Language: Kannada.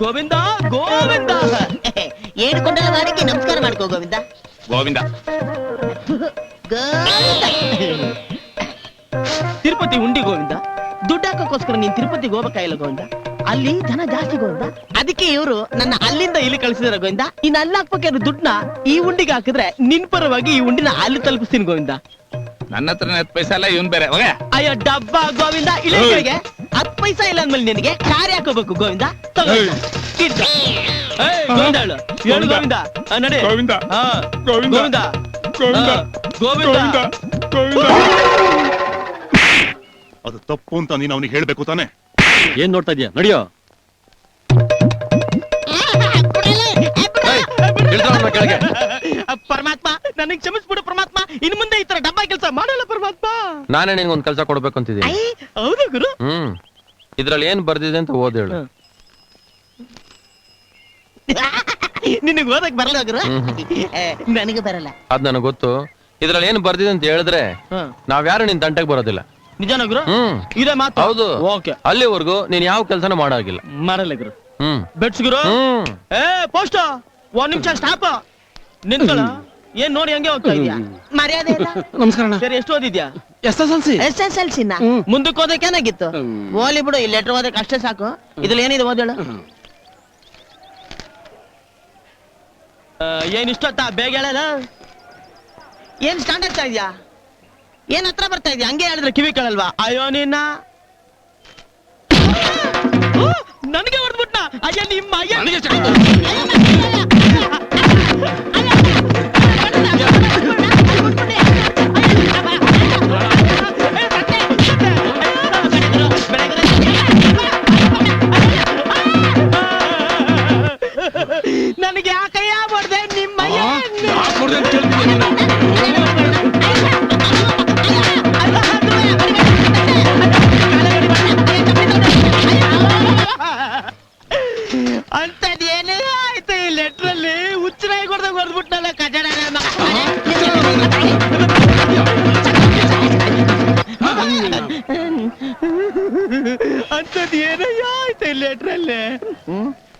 ಗೋವಿಂದ ಗೋವಿಂದ ಏಡ್ಕೊಂಡಲ್ಲ ವಾರಕ್ಕೆ ನಮಸ್ಕಾರ ಮಾಡ್ಕೋ ಗೋವಿಂದ. ಗೋವಿಂದ ತಿರುಪತಿ ಉಂಡಿ ಗೋವಿಂದ. ದುಡ್ಡು ಹಾಕೋಕ್ಕೋಸ್ಕರ ನೀನ್ ತಿರುಪತಿಗೆ ಹೋಗ್ಬೇಕಾಗಿಲ್ಲ ಗೋವಿಂದ. ಅಲ್ಲಿ ಜನ ಜಾಸ್ತಿ ಗೋವಿಂದ. ಅದಕ್ಕೆ ಇವರು ನನ್ನ ಅಲ್ಲಿಂದ ಇಲ್ಲಿ ಕಳಿಸಿದಾರೆ ಗೋವಿಂದ. ಇನ್ನು ಅಲ್ಲಿ ಹಾಕ್ಬೇಕಾದ್ರೆ ದುಡ್ಡನ್ನ ಈ ಉಂಡಿಗೆ ಹಾಕಿದ್ರೆ ನಿನ್ ಪರವಾಗಿ ಈ ಉಂಡಿನ ಅಲ್ಲಿ ತಲುಪಿಸ್ತೀನಿ ಗೋವಿಂದ. ನನ್ನ ಹತ್ರ 10 ಪೈಸೆ ಅಲ್ಲ, ಇವನ್ ಬೇರೆ ಹೋಗ. ಅಯ್ಯೋ ಡಬ್ಬ ಗೋವಿಂದ. ಇಲ್ಲಿಗೆ 10 ಪೈಸಾ ಇಲ್ಲ ಅಂದ್ಮೇಲೆ ನಿನಗೆ ಕಾರ್ ಹಾಕೋಬೇಕು ಗೋವಿಂದ. ತಗೋ. ಇಟ್ಕೊ. ಏಯ್, ಗೋವಿಂದ ಹೇಳು. ಹೇಳು ಗೋವಿಂದ. ನಡಿ ಗೋವಿಂದ ಹಾ. ಗೋವಿಂದ ಗೋವಿಂದ ಗೋವಿಂದ ಗೋವಿಂದ ಗೋವಿಂದ. ಅದು ತಪ್ಪು ಅಂತ ನೀನು ಅವನಿಗೆ ಹೇಳ್ಬೇಕು ತಾನೆ. ಏನ್ ನೋಡ್ತಾ ಇದೀಯ? ನಡಿಯೋ. ಕೆಳಗೆ ಪರಮಾತ್ಮ ನನಗೆ ಕ್ಷಮಿಸ್ಬಿಡು ಪರಮಾತ್ಮ. ಇನ್ ಮುಂದೆ ಈ ತರ ಡಬ್ಬ ಕೆಲಸ ಮಾಡಲ್ಲ ಪರಮಾತ್ಮ. ನಾನೇ ನಿನ್ಗೊಂದ್ ಕೆಲ್ಸ ಕೊಡ್ಬೇಕು ಅಂತಿದ್ದೀನಿ. ಹೌದು ಗುರು. ಇದ್ರಲ್ಲಿ ಏನ್ ಬರ್ದಿದೆ ಅಂತ ಓದ್ ಹೇಳು. ನಿನಗೆ ಓದಕ್ ಬರಲ್ಲ ಗುರು. ನನಗೆ ಬರಲ್ಲ. ಅದ್ ನನಗ್ ಗೊತ್ತು. ಇದ್ರಲ್ಲಿ ಏನ್ ಬರ್ದಿದೆ ಅಂತ ಹೇಳಿದ್ರೆ ನಾವ್ಯಾರು ನಿನ್ ತಂಟೆಗೆ ಬರೋದಿಲ್ಲ. ನಿಜಾನ ಗುರು? ಇದೇ ಮಾತು. ಹೌದು. ಓಕೆ. ಅಲ್ಲಿವರೆಗೂ ನೀನ್ ಯಾವ ಕೆಲ್ಸನ ಮಾಡಾಗಿಲ್ಲ. ಮಾಡಲ್ಲ ಗುರು. ಬೆಟ್ಸ್ ಗುರು. ಏ ಪೋಸ್ಟ್ 1 ನಿಮಿಷ ಸ್ಟಾಪ್. ನಿಂತ್ಕೊಳ್ಳ. ಏನ್ ನೋಡಿ ಹಂಗೆ ಹೋಗ್ತಾ ಇದೀಯಾ? ಮರ್ಯಾದೆ ಇಲ್ಲ. ನಮಸ್ಕಾರ. ಸರಿ, ಎಷ್ಟು ಓದಿದ್ಯಾ? SSLC. ಮುಂದಕ್ಕೆ ಓದಕ್ಕೆ ಏನಾಗಿತ್ತು? ಓಲಿ ಬಿಡು. ಈ ಲೆಟರ್ ಓದಕ್ಕೆ ಅಷ್ಟೇ ಸಾಕು. ಇದ್ರಲ್ಲಿ ಏನಿದೆ ಓದೇಳು. ಏನ್ ಇಷ್ಟೊತ್ತ ಬೇಗ ಹೇಳಲ್ಲ. ಏನ್ ಸ್ಟ್ಯಾಂಡ್ ಆಗ್ತಾ ಇದ್ಯಾ? ಏನ್ ಹತ್ರ ಬರ್ತಾ ಇದ್ಯಾ? ಹಂಗೆ ಹೇಳಿದ್ರೆ ಕಿವಿ ಕೇಳಲ್ವಾ? ಅಯ್ಯೋ ನಿನ್ನ ನನಗೆ ಹೊಡೆದ್ಬಿಟ್ನ. ಅಯ್ಯ ನಿಮ್ಮ ನನಗೆ ಯಾಕಯ್ಯ ಹೊಡೆದೆ? ನಿಮ್ಮ ಅಂತದೇನೇ ಆಯ್ತು ಈ ಲೆಟ್ರಲ್ಲಿ. ಹುಚ್ಚರಾಗಿ ಹೊಡೆದ್ಬಿಟ್ನಲ್ಲ ಕಜಡ. ಅಂತದ್ ಏನಯ್ಯ ಆಯ್ತು ಈ ಲೆಟ್ರಲ್ಲಿ.